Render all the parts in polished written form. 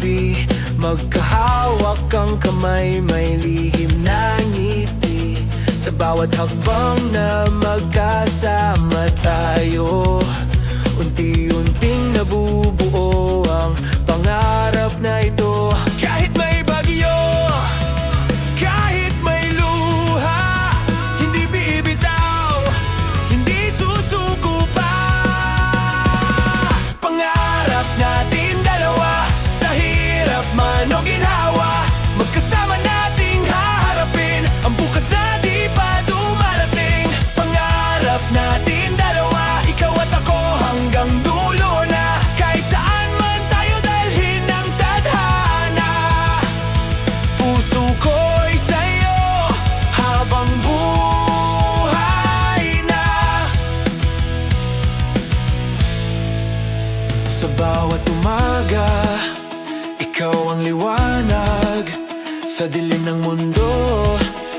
gabi, magkahawak ang kamay, may lihim na ngiti. Sa bawat hakbang na magkasama tayo, unti-unting nabubuo ang pangarap na ito. Kahit may bagyo, kahit may luha, hindi bibitaw, hindi susuko pa. Pangarap natin dalawa, sa hirap man o ginhawa, magkasama nating haharapin ang bukas na di pa dumarating. Pangarap natin dalawa, ikaw at ako hanggang dulo na, kahit saan man tayo dalhin ng tadhana. Puso ko'y sa'yo habang buhay na. Sa bawat umaga, ikaw ang liwanag. Sa dilim ng mundo,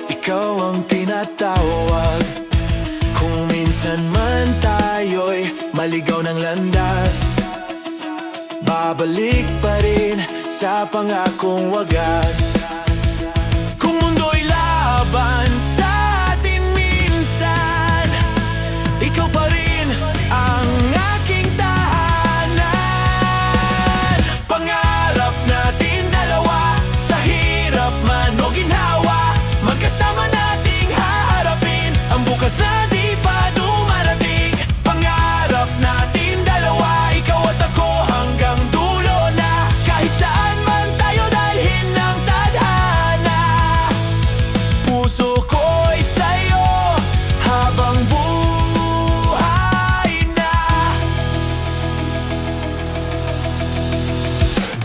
ikaw ang tinatawag. Kung minsan man tayo'y maligaw ng landas, babalik pa rin sa pangakong wagas. Kung mundo'y laban sa atin minsan, ikaw pa rin ang aking tahanan. Pangarap natin dalawa, sa hirap man o ginhawa, magkasama nating haharapin ang bukas na di pa dumarating. Pangarap natin dalawa, ikaw at ako hanggang dulo na, kahit saan man tayo dalhin ng tadhana. Puso ko'y sa'yo habang buhay na.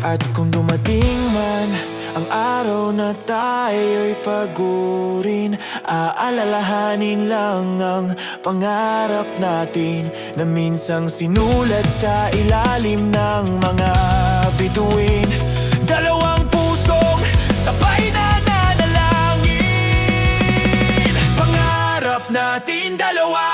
At kung dumating man ang araw na tayo'y pagurin, aalalahanin lang ang pangarap natin na minsang sinulat sa ilalim ng mga bituin. Dalawang pusong sabay na nanalangin, pangarap natin dalawa,